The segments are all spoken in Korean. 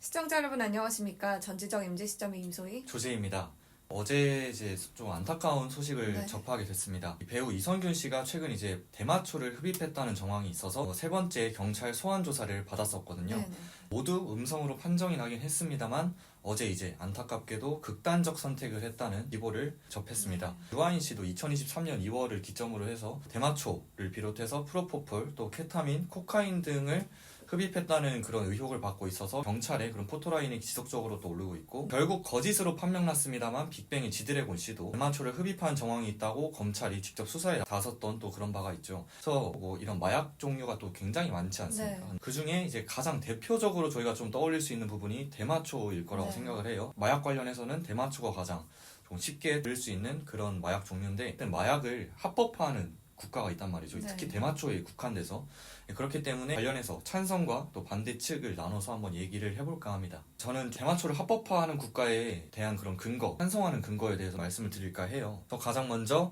시청자 여러분 안녕하십니까? 전지적 MZ 시점의 임소희 조재입니다. 어제 이제 좀 안타까운 소식을 네. 접하게 됐습니다. 배우 이성균 씨가 최근 이제 대마초를 흡입했다는 정황이 있어서 세 번째 경찰 소환 조사를 받았었거든요. 네네. 모두 음성으로 판정이 나긴 했습니다만 어제 이제 안타깝게도 극단적 선택을 했다는 기보를 접했습니다. 유아인 씨도 2023년 2월을 기점으로 해서 대마초를 비롯해서 프로포폴, 또 케타민, 코카인 등을 흡입했다는 그런 의혹을 받고 있어서 경찰에 그런 포토라인이 지속적으로 또 오르고 있고, 결국 거짓으로 판명났습니다만 빅뱅의 지드래곤 씨도 대마초를 흡입한 정황이 있다고 검찰이 직접 수사에 나섰던 또 그런 바가 있죠. 그래서 뭐 이런 마약 종류가 또 굉장히 많지 않습니까? 네. 그 중에 이제 가장 대표적으로 저희가 좀 떠올릴 수 있는 부분이 대마초일 거라고 네. 생각을 해요. 마약 관련해서는 대마초가 가장 좀 쉽게 들을 수 있는 그런 마약 종류인데, 마약을 합법화하는 국가가 있단 말이죠. 네. 특히 대마초에 국한돼서. 그렇기 때문에 관련해서 찬성과 또 반대 측을 나눠서 한번 얘기를 해볼까 합니다. 저는 대마초를 합법화하는 국가에 대한 그런 근거, 찬성하는 근거에 대해서 말씀을 드릴까 해요. 가장 먼저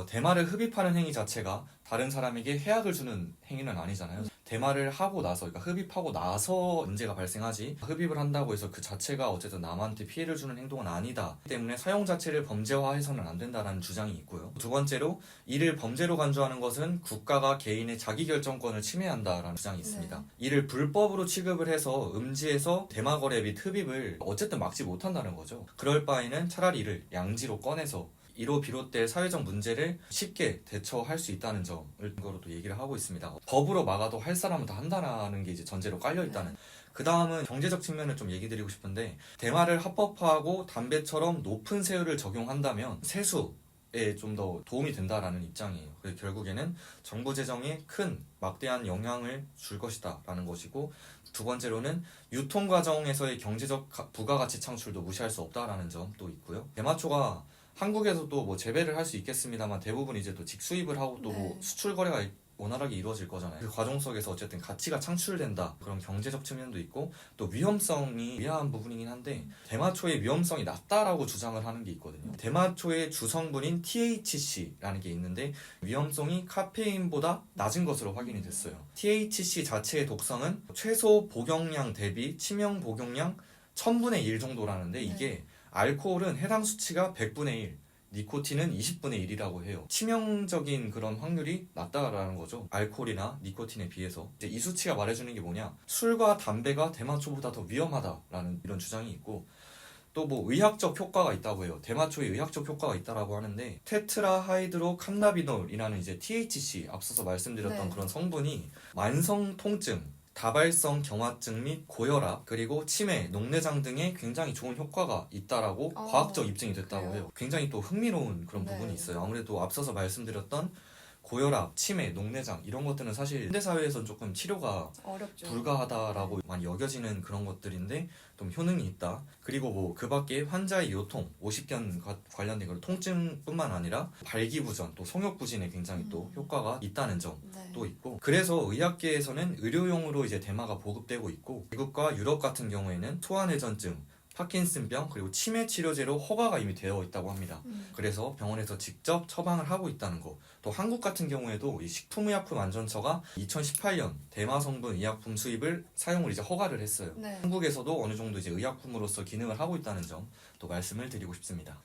대마를 흡입하는 행위 자체가 다른 사람에게 해악을 주는 행위는 아니잖아요. 대마를 하고 나서, 그러니까 흡입하고 나서 문제가 발생하지, 흡입을 한다고 해서 그 자체가 어쨌든 남한테 피해를 주는 행동은 아니다. 때문에 사용 자체를 범죄화해서는 안 된다라는 주장이 있고요. 두 번째로, 이를 범죄로 간주하는 것은 국가가 개인의 자기결정권을 침해한다라는 주장이 있습니다. 네. 이를 불법으로 취급을 해서 음지에서 대마 거래 및 흡입을 어쨌든 막지 못한다는 거죠. 그럴 바에는 차라리 이를 양지로 꺼내서 이로 비롯될 사회적 문제를 쉽게 대처할 수 있다는 점을 근거로 또 얘기를 하고 있습니다. 법으로 막아도 할 사람은 다 한다는 게 이제 전제로 깔려 있다는. 그 다음은 경제적 측면을 좀 얘기 드리고 싶은데, 대마를 합법화하고 담배처럼 높은 세율을 적용한다면 세수에 좀 더 도움이 된다라는 입장이에요. 그래서 결국에는 정부 재정에 큰 막대한 영향을 줄 것이다 라는 것이고, 두 번째로는 유통 과정에서의 경제적 부가가치 창출도 무시할 수 없다라는 점도 있고요. 대마초가 한국에서도 뭐 재배를 할 수 있겠습니다만 대부분 이제 또 직수입을 하고 또 네. 수출 거래가 원활하게 이루어질 거잖아요. 그 과정 속에서 어쨌든 가치가 창출된다. 그런 경제적 측면도 있고, 또 위험성이 미화한 부분이긴 한데, 대마초의 위험성이 낮다라고 주장을 하는 게 있거든요. 대마초의 주성분인 THC라는 게 있는데 위험성이 카페인보다 낮은 것으로 확인이 됐어요. THC 자체의 독성은 최소 복용량 대비 치명 복용량 1000분의 1 정도라는데, 이게 알코올은 해당 수치가 100분의 1, 니코틴은 20분의 1이라고 해요. 치명적인 그런 확률이 낮다라는 거죠. 알코올이나 니코틴에 비해서. 이제 이 수치가 말해주는 게 뭐냐? 술과 담배가 대마초보다 더 위험하다라는 이런 주장이 있고, 또 뭐 의학적 효과가 있다고 해요. 대마초에 의학적 효과가 있다라고 하는데, 테트라하이드로 칸나비놀이라는 이제 THC, 앞서서 말씀드렸던 네. 그런 성분이 만성 통증, 다발성 경화증 및 고혈압, 그리고 치매, 녹내장 등에 굉장히 좋은 효과가 있다라고 과학적 입증이 됐다고 그래요? 해요. 굉장히 또 흥미로운 그런 네. 부분이 있어요. 아무래도 앞서서 말씀드렸던 고혈압, 치매, 녹내장 이런 것들은 사실 현대사회에서는 조금 치료가 어렵죠. 불가하다라고 많이 여겨지는 그런 것들인데 좀 효능이 있다. 그리고 뭐 그 밖에 환자의 요통, 오십견 관련된 그런 통증뿐만 아니라 발기부전, 또 성욕부진에 굉장히 또 효과가 있다는 점. 네. 또 있고, 그래서 의학계에서는 의료용으로 이제 대마가 보급되고 있고, 미국과 유럽 같은 경우에는 소아내전증, 파킨슨병, 그리고 치매 치료제로 허가가 이미 되어 있다고 합니다. 그래서 병원에서 직접 처방을 하고 있다는 거. 또 한국 같은 경우에도 이 식품의약품안전처가 2018년 대마 성분 의약품 수입을 사용을 이제 허가를 했어요. 네. 한국에서도 어느 정도 이제 의약품으로서 기능을 하고 있다는 점 또 말씀을 드리고 싶습니다.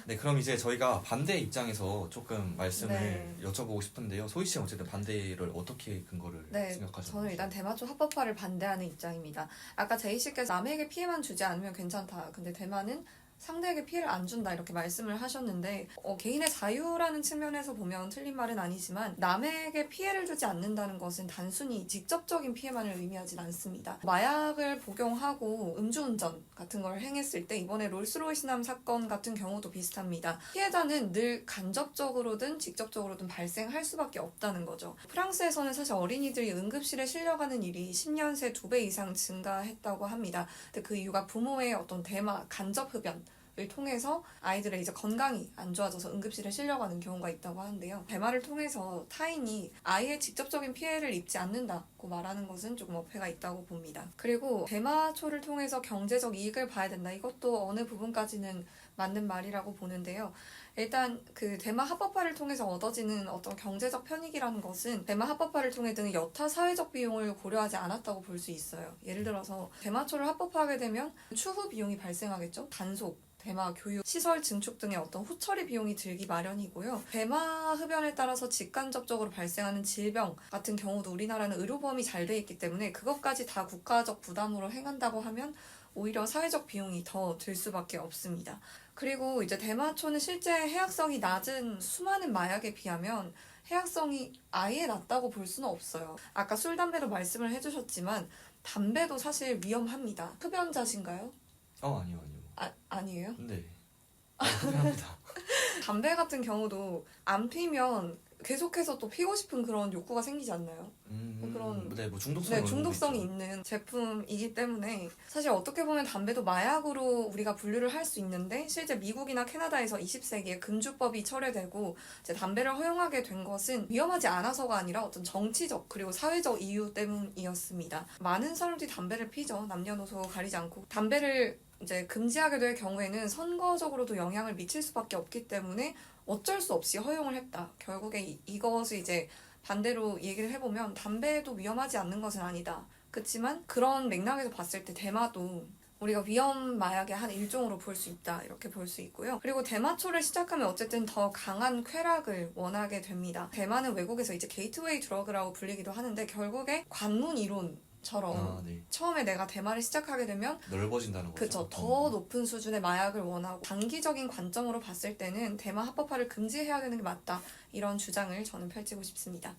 네, 그럼 이제 저희가 반대 입장에서 조금 말씀을 네. 여쭤보고 싶은데요. 소희 씨는 어쨌든 반대를 어떻게 근거를 네, 생각하셨나요? 저는 일단 대마초 합법화를 반대하는 입장입니다. 아까 제이 씨께서 남에게 피해만 주지 않으면 괜찮다. 근데 대마는 상대에게 피해를 안 준다 이렇게 말씀을 하셨는데 개인의 자유라는 측면에서 보면 틀린 말은 아니지만 남에게 피해를 주지 않는다는 것은 단순히 직접적인 피해만을 의미하진 않습니다. 마약을 복용하고 음주운전 같은 걸 행했을 때 이번에 롤스로이스남 사건 같은 경우도 비슷합니다. 피해자는 늘 간접적으로든 직접적으로든 발생할 수밖에 없다는 거죠. 프랑스에서는 사실 어린이들이 응급실에 실려가는 일이 10년 새 2배 이상 증가했다고 합니다. 근데 그 이유가 부모의 어떤 대마 간접 흡연 을 통해서 아이들의 이제 건강이 안 좋아져서 응급실에 실려가는 경우가 있다고 하는데요. 대마를 통해서 타인이 아이의 직접적인 피해를 입지 않는다고 말하는 것은 조금 어폐가 있다고 봅니다. 그리고 대마초를 통해서 경제적 이익을 봐야 된다. 이것도 어느 부분까지는 맞는 말이라고 보는데요. 일단 그 대마 합법화를 통해서 얻어지는 어떤 경제적 편익이라는 것은 대마 합법화를 통해 드는 여타 사회적 비용을 고려하지 않았다고 볼 수 있어요. 예를 들어서 대마초를 합법화하게 되면 추후 비용이 발생하겠죠. 단속, 대마 교육, 시설 증축 등의 어떤 후처리 비용이 들기 마련이고요. 대마 흡연에 따라서 직간접적으로 발생하는 질병 같은 경우도 우리나라는 의료보험이 잘 돼 있기 때문에 그것까지 다 국가적 부담으로 행한다고 하면 오히려 사회적 비용이 더 들 수밖에 없습니다. 그리고 이제 대마초는 실제 해악성이 낮은 수많은 마약에 비하면 해악성이 아예 낮다고 볼 수는 없어요. 아까 술, 담배도 말씀을 해주셨지만 담배도 사실 위험합니다. 흡연자신가요? 아니요. 아니에요? 네. 합니다. 담배 같은 경우도 안 피면 계속해서 또 피고 싶은 그런 욕구가 생기지 않나요? 그런 네, 뭐 중독성 중독성이 있는 제품이기 때문에 사실 어떻게 보면 담배도 마약으로 우리가 분류를 할 수 있는데 실제 미국이나 캐나다에서 20세기에 금주법이 철회되고 이제 담배를 허용하게 된 것은 위험하지 않아서가 아니라 어떤 정치적 그리고 사회적 이유 때문이었습니다. 많은 사람들이 담배를 피죠. 남녀노소 가리지 않고. 담배를 이제 금지하게 될 경우에는 선거적으로도 영향을 미칠 수밖에 없기 때문에 어쩔 수 없이 허용을 했다. 결국에 이것을 이제 반대로 얘기를 해보면 담배도 위험하지 않는 것은 아니다. 그렇지만 그런 맥락에서 봤을 때 대마도 우리가 위험 마약의 한 일종으로 볼 수 있다. 이렇게 볼 수 있고요. 그리고 대마초를 시작하면 어쨌든 더 강한 쾌락을 원하게 됩니다. 대마는 외국에서 이제 게이트웨이 드러그라고 불리기도 하는데 결국에 관문 이론처럼 네. 처음에 내가 대마를 시작하게 되면 넓어진다는 거죠. 그쵸. 더 높은 수준의 마약을 원하고 단기적인 관점으로 봤을 때는 대마 합법화를 금지해야 되는 게 맞다. 이런 주장을 저는 펼치고 싶습니다.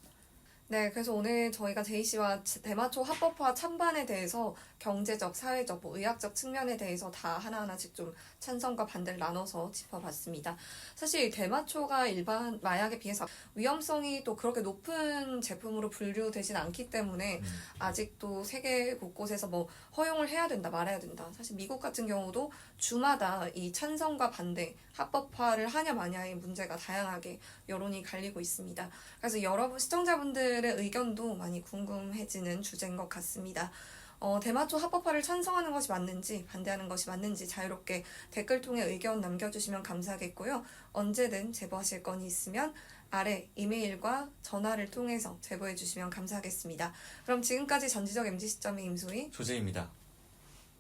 네, 그래서 오늘 저희가 제이씨와 대마초 합법화 찬반에 대해서 경제적, 사회적, 의학적 측면에 대해서 다 하나하나씩 좀 찬성과 반대를 나눠서 짚어봤습니다. 사실 대마초가 일반 마약에 비해서 위험성이 또 그렇게 높은 제품으로 분류되진 않기 때문에 아직도 세계 곳곳에서 뭐 허용을 해야 된다, 말아야 된다. 사실 미국 같은 경우도 주마다 이 찬성과 반대, 합법화를 하냐 마냐의 문제가 다양하게 여론이 갈리고 있습니다. 그래서 여러분 시청자분들의 의견도 많이 궁금해지는 주제인 것 같습니다. 대마초 합법화를 찬성하는 것이 맞는지 반대하는 것이 맞는지 자유롭게 댓글 통해 의견 남겨주시면 감사하겠고요. 언제든 제보하실 건이 있으면 아래 이메일과 전화를 통해서 제보해 주시면 감사하겠습니다. 그럼 지금까지 전지적 MZ 시점의 임소희 조제입니다.